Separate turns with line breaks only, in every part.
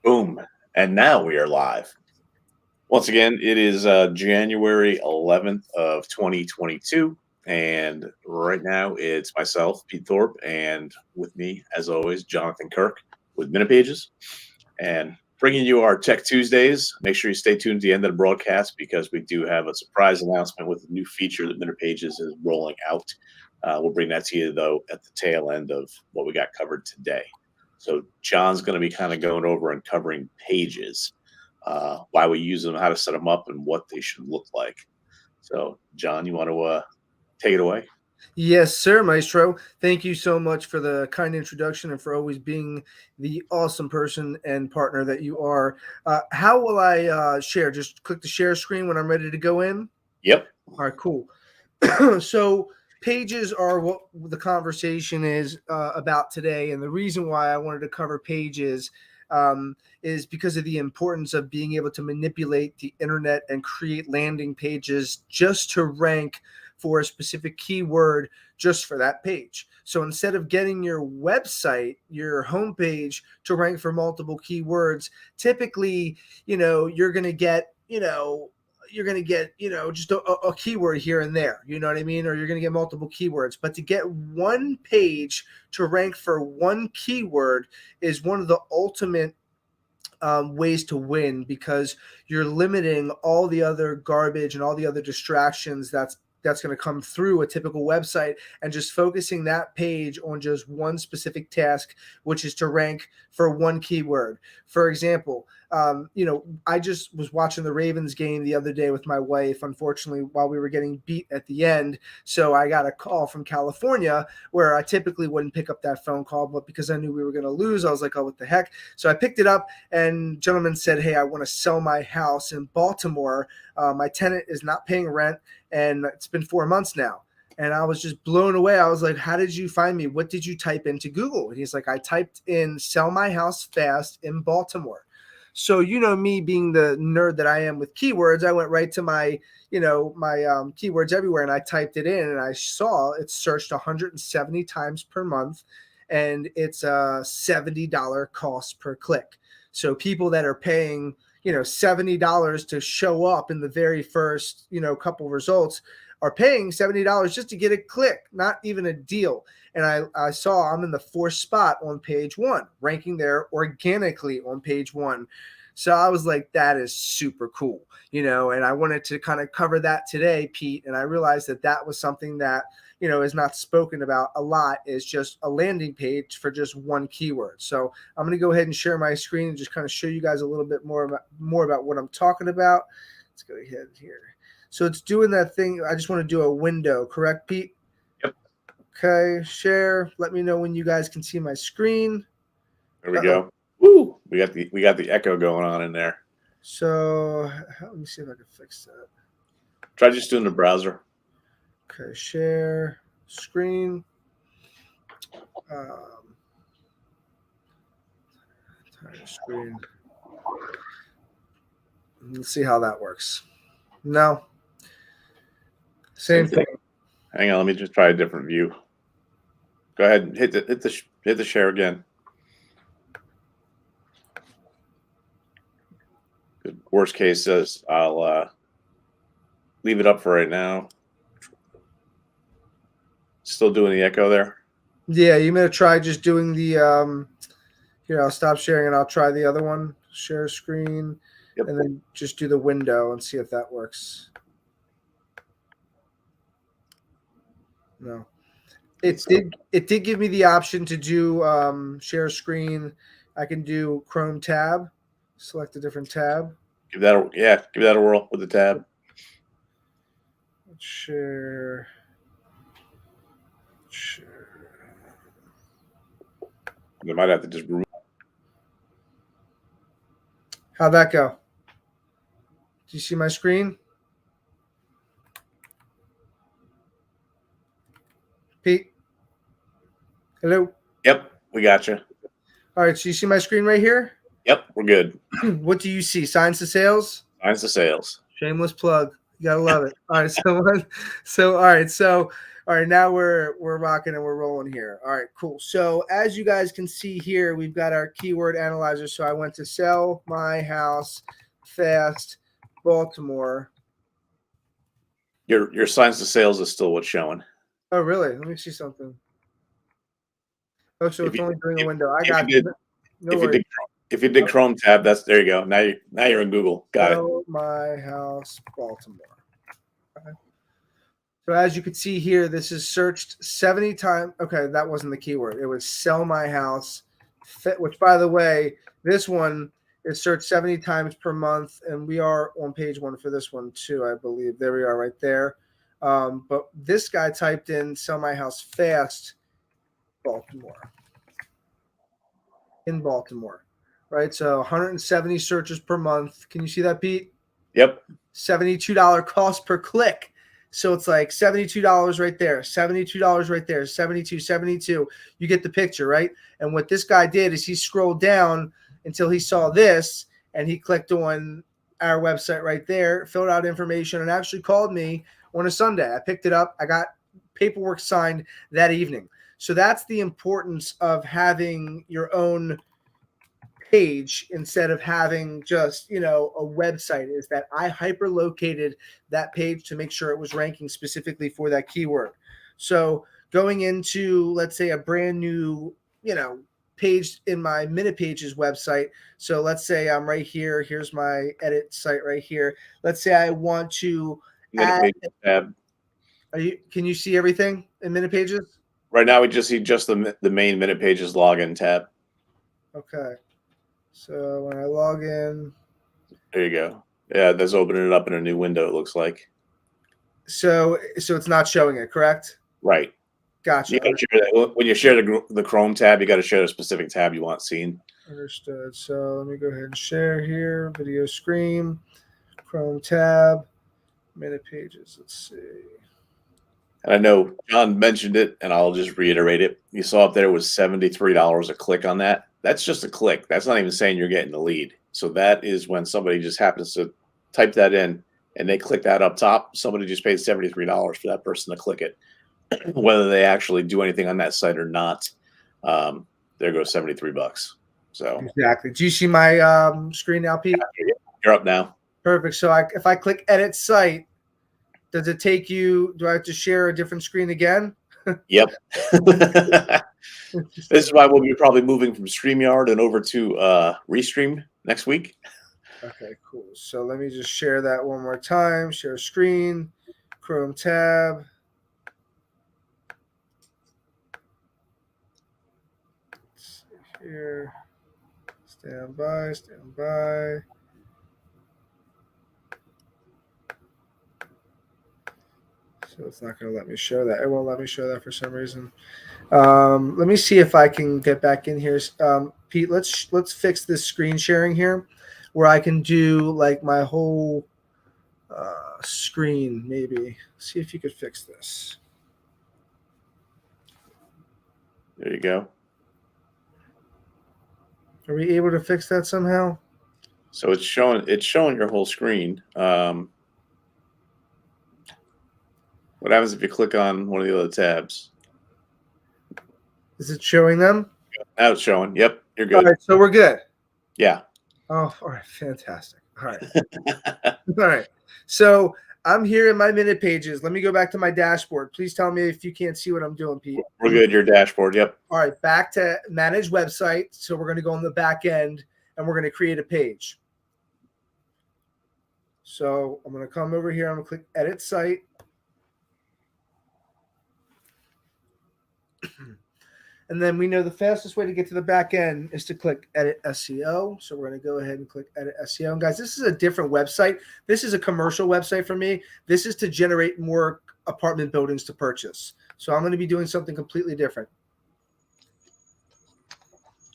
Boom. And now we are live. Once again, it is January 11th of 2022. And right now it's myself, Pete Thorpe, and with me, as always, Jonathan Kirk with MinutePages. And bringing you our Tech Tuesdays. Make sure you stay tuned to the end of the broadcast because we do have a surprise announcement with a new feature that MinutePages is rolling out. We'll bring that to you, though, at the tail end of what we got covered today. So John's going to be kind of going over and covering pages, why we use them, how to set them up, and what they should look like. So, John, you want to take it away?
Yes, sir, Maestro. Thank you so much for the kind introduction and for always being the awesome person and partner that you are. How will I share? Just click the share screen when I'm ready to go in?
Yep.
All right, cool. So, pages are what the conversation is about today. And the reason why I wanted to cover pages is because of the importance of being able to manipulate the internet and create landing pages just to rank for a specific keyword just for that page. So instead of getting your website, your homepage to rank for multiple keywords, typically, you're going to get, just a keyword here and there, you know what I mean? Or you're going to get multiple keywords. But to get one page to rank for one keyword is one of the ultimate ways to win, because you're limiting all the other garbage and all the other distractions that's going to come through a typical website, and just focusing that page on just one specific task, which is to rank for one keyword. For example, I just was watching the Ravens game the other day with my wife, unfortunately, while we were getting beat at the end. So I got a call from California where I typically wouldn't pick up that phone call, but because I knew we were going to lose, I was like, oh, what the heck? So I picked it up, and gentleman said, hey, I want to sell my house in Baltimore. My tenant is not paying rent, and it's been 4 months now. And I was just blown away. I was like, how did you find me? What did you type into Google? And he's like, I typed in sell my house fast in Baltimore. So, me being the nerd that I am with keywords, I went right to my keywords everywhere, and I typed it in, and I saw it's searched 170 times per month, and it's a $70 cost per click. So people that are paying $70 to show up in the very first couple results are paying $70 just to get a click, not even a deal. And I saw I'm in the fourth spot on page one, ranking there organically on page one. So I was like, that is super cool, and I wanted to kind of cover that today, Pete. And I realized that was something that is not spoken about a lot, is just a landing page for just one keyword. So I'm going to go ahead and share my screen and just kind of show you guys a little bit more about what I'm talking about. Let's go ahead here. So it's doing that thing. I just want to do a window, correct, Pete?
Yep.
Okay, share. Let me know when you guys can see my screen.
There we go. Woo! We got the echo going on in there.
So let me see if I can fix that.
Try just doing the browser.
Okay, share screen. Screen. Let's see how that works. No. Same thing.
Hang on, let me just try a different view. Go ahead and hit the share again. Good. Worst case is I'll leave it up for right now. Still doing the echo there?
Yeah, you may try just doing the here, I'll stop sharing and I'll try the other one. Share screen. Yep. And then just do the window and see if that works. No. It did give me the option to do share screen. I can do Chrome tab. Select a different tab.
Give that a whirl with the tab.
Let's share.
They might have to just remove.
How'd that go? Do you see my screen? Pete? Hello?
Yep, we got you.
All right, so you see my screen right here?
Yep, we're good.
What do you see? Signs to sales?
Signs to sales.
Shameless plug. You gotta love it. All right, so All right, now we're rocking and we're rolling here. All right, cool. So as you guys can see here, we've got our keyword analyzer. So I went to sell my house fast, Baltimore.
Your signs to sales is still what's showing.
Oh, really? Let me see something. Oh, so
If
it's
you
only doing a
if,
window. I
if
got
you
you.
did
No
if you
worries.
did if you did Chrome tab, that's there you go. Now you're in Google. Got it.
Sell my house, Baltimore. Okay. So as you can see here, this is searched 70 times. Okay, that wasn't the keyword. It was sell my house, which by the way, this one is searched 70 times per month. And we are on page 1 for this one too, I believe. There we are right there. But this guy typed in sell my house fast, Baltimore. In Baltimore, right? So 170 searches per month. Can you see that, Pete?
Yep.
$72 cost per click. So it's like $72 right there, $72 right there, 72, 72. You get the picture, right? And what this guy did is he scrolled down until he saw this and he clicked on our website right there, filled out information, and actually called me on a Sunday. I picked it up. I got paperwork signed that evening. So that's the importance of having your own page instead of having just a website, is that I hyper located that page to make sure it was ranking specifically for that keyword. So going into, let's say, a brand new page in my MinutePages website. So let's say I'm right here. Here's my edit site right here. Let's say I want to
Minute
add.
page tab.
Can you see everything in MinutePages?
Right now we just see just the main MinutePages login tab.
Okay. So when I log in,
There you go. Yeah, that's opening it up in a new window, it looks like.
so it's not showing it, correct?
Right.
Gotcha.
You gotta share that. When you share the Chrome tab, you got to share a specific tab you want seen.
Understood. So let me go ahead and share here. Video screen, Chrome tab, MinutePages. Let's see.
And I know John mentioned it, and I'll just reiterate it. You saw up there was $73 a click on that. That's just a click. That's not even saying you're getting the lead. So that is when somebody just happens to type that in and they click that up top. Somebody just paid $73 for that person to click it. Whether they actually do anything on that site or not, there goes $73. So
Exactly. Do you see my screen now, Pete?
you're up now.
Perfect. So if I click edit site, does it take you? Do I have to share a different screen again?
Yep. This is why we'll be probably moving from StreamYard and over to Restream next week.
Okay, cool. So let me just share that one more time. Share screen, Chrome tab. Let's see here. Stand by, stand by. So it's not going to let me show that. It won't let me show that for some reason. Let me see if I can get back in here. Pete, let's fix this screen sharing here, where I can do like my whole screen. Maybe see if you could fix this.
There you go.
Are we able to fix that somehow?
So it's showing your whole screen. What happens if you click on one of the other tabs?
Is it showing them?
Now it's showing. Yep, you're good.
All right, so we're good.
Yeah.
Oh, all right, fantastic. All right. All right. So I'm here in my MinutePages. Let me go back to my dashboard. Please tell me if you can't see what I'm doing, Pete.
We're good. Your dashboard. Yep.
All right, back to manage website. So we're going to go on the back end and we're going to create a page. So I'm going to come over here. I'm going to click edit site. And then we know the fastest way to get to the back end is to click edit SEO. So we're going to go ahead and click edit SEO. And guys, this is a different website. This is a commercial website for me. This is to generate more apartment buildings to purchase. So I'm going to be doing something completely different.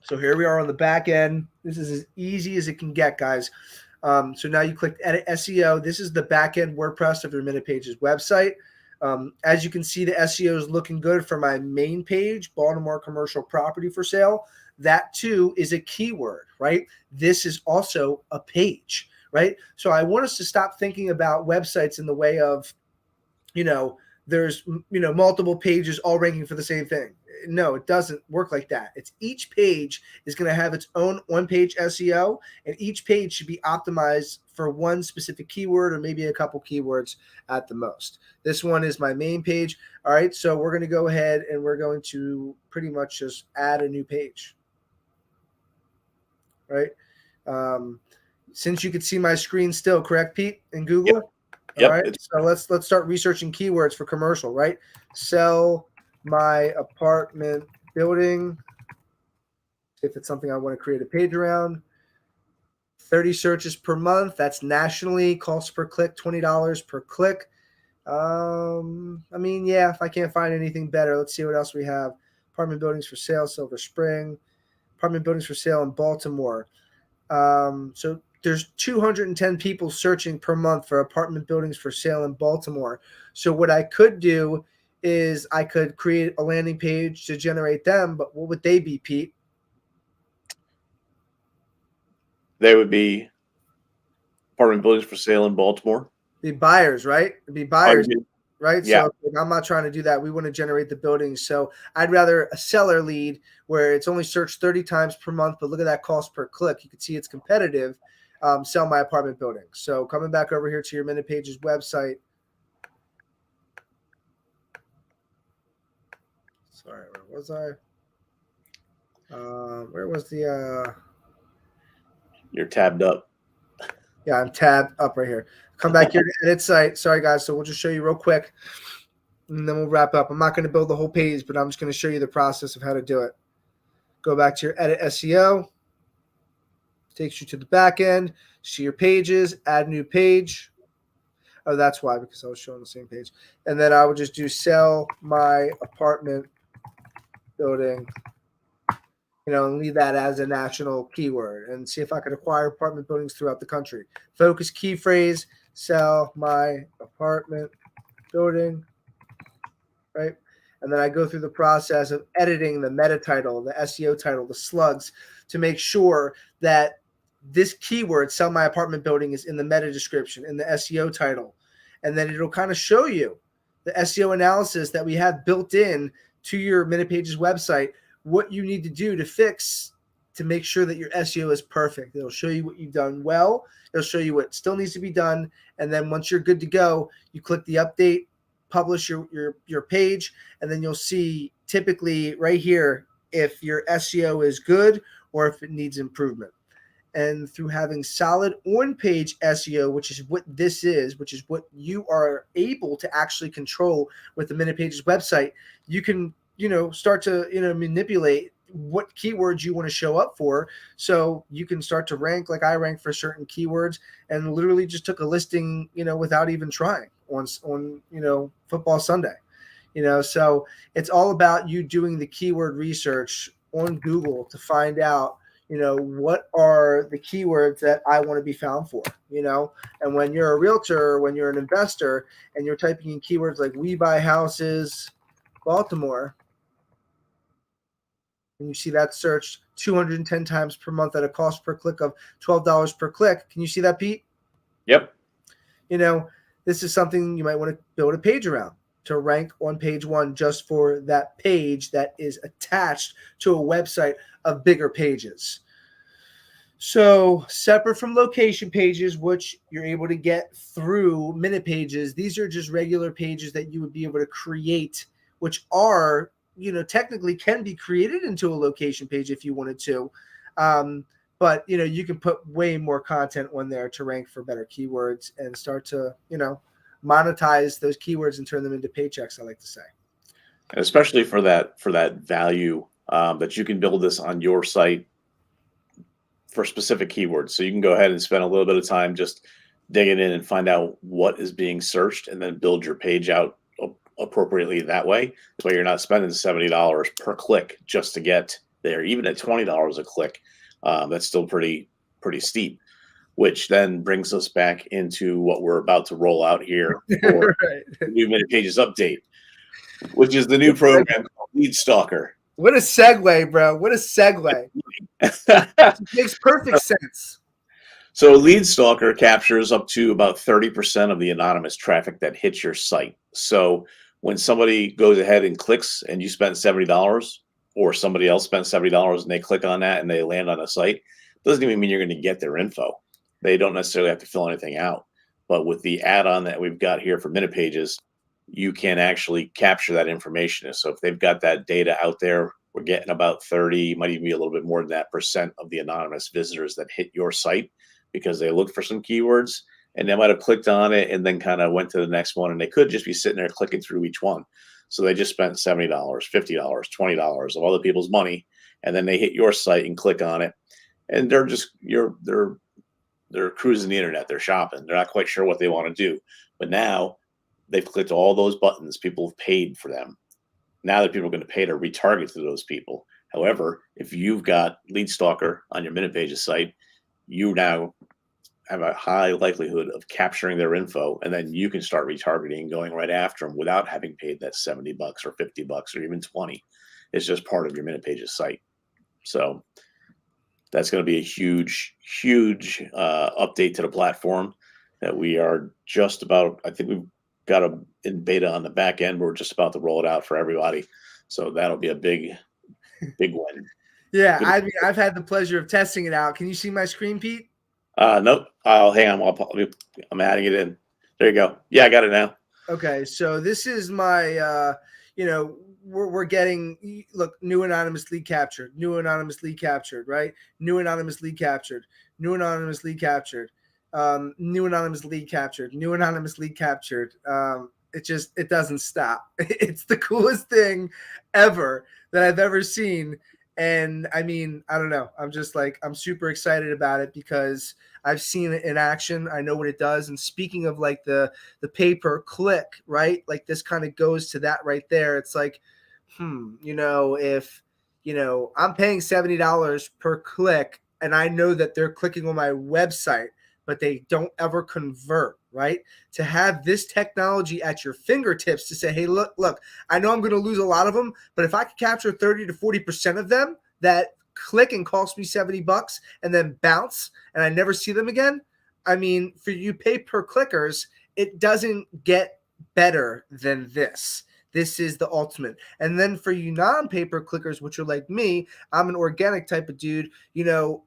So here we are on the back end. This is as easy as it can get, guys. So now you click edit SEO. This is the back end WordPress of your MinutePages website. As you can see, the SEO is looking good for my main page, Baltimore commercial property for sale. That too is a keyword, right? This is also a page, right? So I want us to stop thinking about websites in the way of, there's multiple pages all ranking for the same thing. No, it doesn't work like that. It's each page is going to have its own one-page SEO, and each page should be optimized for one specific keyword or maybe a couple keywords at the most. This one is my main page. All right, so we're going to go ahead and we're going to pretty much just add a new page. Right? Since you could see my screen still, correct, Pete, in Google?
Yep.
All right, so let's start researching keywords for commercial, right? Sell my apartment building. If it's something I want to create a page around. 30 searches per month. That's nationally. Cost per click, $20 per click. I mean, yeah, if I can't find anything better, let's see what else we have. Apartment buildings for sale, Silver Spring. Apartment buildings for sale in Baltimore. So there's 210 people searching per month for apartment buildings for sale in Baltimore. So what I could do is I could create a landing page to generate them, but what would they be, Pete?
They would be apartment buildings for sale in Baltimore.
Be buyers, right? It'd be buyers, right?
Yeah.
So I'm not trying to do that. We want to generate the buildings. So I'd rather a seller lead where it's only searched 30 times per month, but look at that cost per click. You can see it's competitive. Sell my apartment building. So coming back over here to your MinutePages website. Sorry, where was I? Where was the?
You're tabbed up.
Yeah, I'm tabbed up right here. Come back here to edit site. Sorry, guys. So we'll just show you real quick, and then we'll wrap up. I'm not going to build the whole page, but I'm just going to show you the process of how to do it. Go back to your edit SEO. Takes you to the back end. See your pages. Add new page. Oh, that's why, because I was showing the same page. And then I would just do sell my apartment building, and leave that as a national keyword and see if I could acquire apartment buildings throughout the country. Focus key phrase, sell my apartment building, right? And then I go through the process of editing the meta title, the SEO title, the slugs to make sure that this keyword, sell my apartment building, is in the meta description, in the SEO title. And then it'll kind of show you the SEO analysis that we have built in to your MinutePages website, what you need to do to fix to make sure that your SEO is perfect. It'll show you what you've done well. It'll show you what still needs to be done. And then once you're good to go, you click the update, publish your page, and then you'll see typically right here if your SEO is good or if it needs improvement. And through having solid on-page SEO, which is what this is, which is what you are able to actually control with the MinutePages website, you can start to manipulate what keywords you want to show up for. So you can start to rank like I rank for certain keywords, and literally just took a listing, without even trying on Football Sunday. So it's all about you doing the keyword research on Google to find out, what are the keywords that I want to be found for, and when you're a realtor, when you're an investor and you're typing in keywords like we buy houses, Baltimore, and you see that searched 210 times per month at a cost per click of $12 per click. Can you see that, Pete?
Yep.
This is something you might want to build a page around to rank on page one just for that page that is attached to a website of bigger pages. So separate from location pages, which you're able to get through MinutePages, these are just regular pages that you would be able to create, which are, technically can be created into a location page if you wanted to. But, you can put way more content on there to rank for better keywords and start to, monetize those keywords and turn them into paychecks, I like to say.
And especially for that value that you can build this on your site for specific keywords. So you can go ahead and spend a little bit of time just digging in and find out what is being searched and then build your page out appropriately that way. So you're not spending $70 per click just to get there. Even at $20 a click, that's still pretty steep, which then brings us back into what we're about to roll out here for
Right.
the new MinutePages update, which is the new program called Lead Stalker.
What a segue, bro. What a segue. It makes perfect sense.
So Lead Stalker captures up to about 30% of the anonymous traffic that hits your site. So when somebody goes ahead and clicks and you spend $70 or somebody else spent $70 and they click on that and they land on a site, doesn't even mean you're going to get their info. They don't necessarily have to fill anything out. But with the add-on that we've got here for MinutePages, you can actually capture that information. So if they've got that data out there, we're getting about 30, might even be a little bit more than that percent of the anonymous visitors that hit your site because they looked for some keywords and they might have clicked on it and then kind of went to the next one. And they could just be sitting there clicking through each one. So they just spent $70, $50, $20 of other people's money. And then they hit your site and click on it. And they're just, they're cruising the internet. They're shopping. They're not quite sure what they want to do. But now they've clicked all those buttons. People have paid for them. Now that people are going to pay to retarget to those people. However, if you've got Lead Stalker on your MinutePages site, you now have a high likelihood of capturing their info, and then you can start retargeting and going right after them without having paid that $70 or $50 or even 20. It's just part of your MinutePages site. So that's going to be a huge, huge update to the platform that we are just about, I think we've got a in beta on the back end. We're just about to roll it out for everybody. So that'll be a big win.
Yeah, I mean, I've had the pleasure of testing it out. Can you see my screen, Pete?
Nope. I'll hang on. I'm adding it in. There you go. Yeah, I got it now.
Okay, so this is my, we're getting, look, new anonymous lead captured, new anonymous lead captured, right? New anonymous lead captured, new anonymous lead captured, new anonymous lead captured, new anonymous lead captured. It doesn't stop. It's the coolest thing ever that I've ever seen. And I mean, I don't know. I'm super excited about it because I've seen it in action. I know what it does. And speaking of like the pay per click, right? Like this kind of goes to that right there. It's like, if, I'm paying $70 per click and I know that they're clicking on my website, but they don't ever convert, right? To have this technology at your fingertips to say, hey, look, I know I'm going to lose a lot of them, but if I could capture 30 to 40% of them that click and cost me $70 and then bounce and I never see them again, I mean, for you pay per clickers, it doesn't get better than this. This is the ultimate. And then for you non-paper clickers, which are like me, I'm an organic type of dude.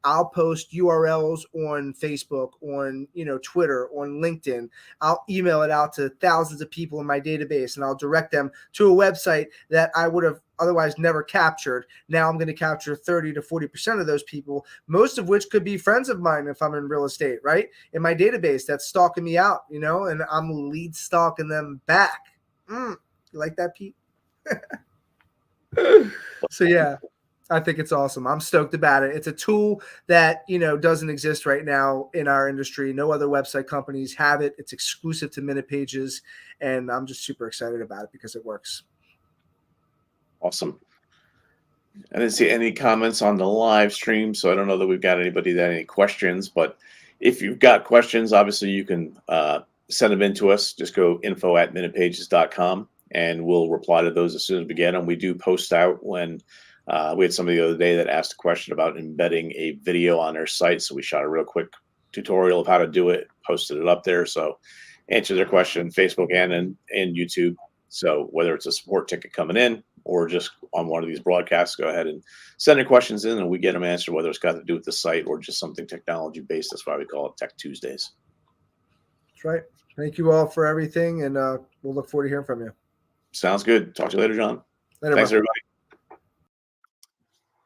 I'll post URLs on Facebook, on, Twitter, on LinkedIn. I'll email it out to thousands of people in my database and I'll direct them to a website that I would have otherwise never captured. Now I'm going to capture 30 to 40% of those people, most of which could be friends of mine if I'm in real estate, right? In my database that's stalking me out, and I'm lead stalking them back. You like that, Pete? So yeah, I think it's awesome. I'm stoked about it. It's a tool that, doesn't exist right now in our industry. No other website companies have it. It's exclusive to MinutePages, and I'm just super excited about it because it works.
Awesome. I didn't see any comments on the live stream, so I don't know that we've got anybody that had any questions, but if you've got questions, obviously you can send them in to us. Just go info@minutepages.com. And we'll reply to those as soon as we get them. We do post out when we had somebody the other day that asked a question about embedding a video on their site. So we shot a real quick tutorial of how to do it, posted it up there. So answer their question, Facebook and YouTube. So whether it's a support ticket coming in or just on one of these broadcasts, go ahead and send your questions in and we get them answered, whether it's got to do with the site or just something technology based. That's why we call it Tech Tuesdays.
That's right. Thank you all for everything. And we'll look forward to hearing from you.
Sounds good. Talk to you later, John.
Later,
Thanks, everybody.